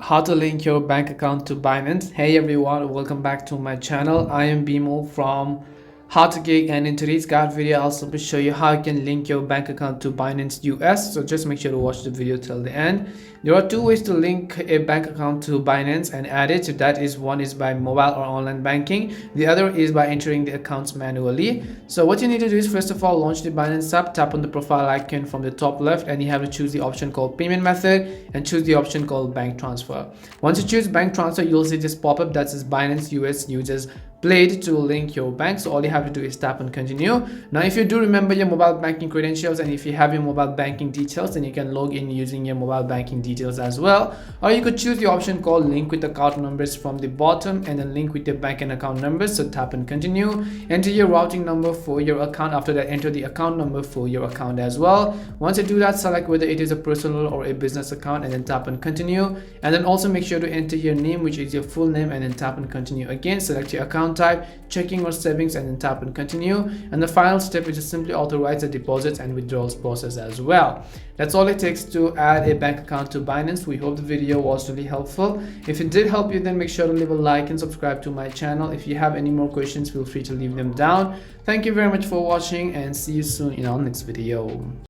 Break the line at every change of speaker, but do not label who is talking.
how to link your bank account to Binance. Hey everyone, welcome back to my channel. I am Bimo from How to Geek, and in today's guide video I'll simply show you how you can link your bank account to Binance US. So just make sure to watch the video till the end. There are two ways to link a bank account to Binance and add it. So that is, one is by mobile or online banking, the other is by entering the accounts manually. So what you need to do is, first of all, launch the Binance app, tap on the profile icon from the top left, and you have to choose the option called payment method and choose the option called bank transfer. Once you choose bank transfer, you'll see this pop-up that says Binance US uses played to link your bank. So all you have to do is tap on continue. Now if you do remember your mobile banking credentials, and if you have your mobile banking details, then you can log in using your mobile banking details as well, or you could choose the option called link with account numbers from the bottom and then link with your bank and account numbers. So tap on continue, enter your routing number for your account. After that, enter the account number for your account as well. Once you do that, select whether it is a personal or a business account and then tap on continue, and then also make sure to enter your name, which is your full name, and then tap on continue again. Select your account type, checking or savings, and then tap on continue. And the final step is to simply authorize the deposits and withdrawals process as well. That's all it takes to add a bank account to Binance. We hope the video was really helpful. If it did help you, then make sure to leave a like and subscribe to my channel. If you have any more questions, feel free to leave them down. Thank you very much for watching, and see you soon in our next video.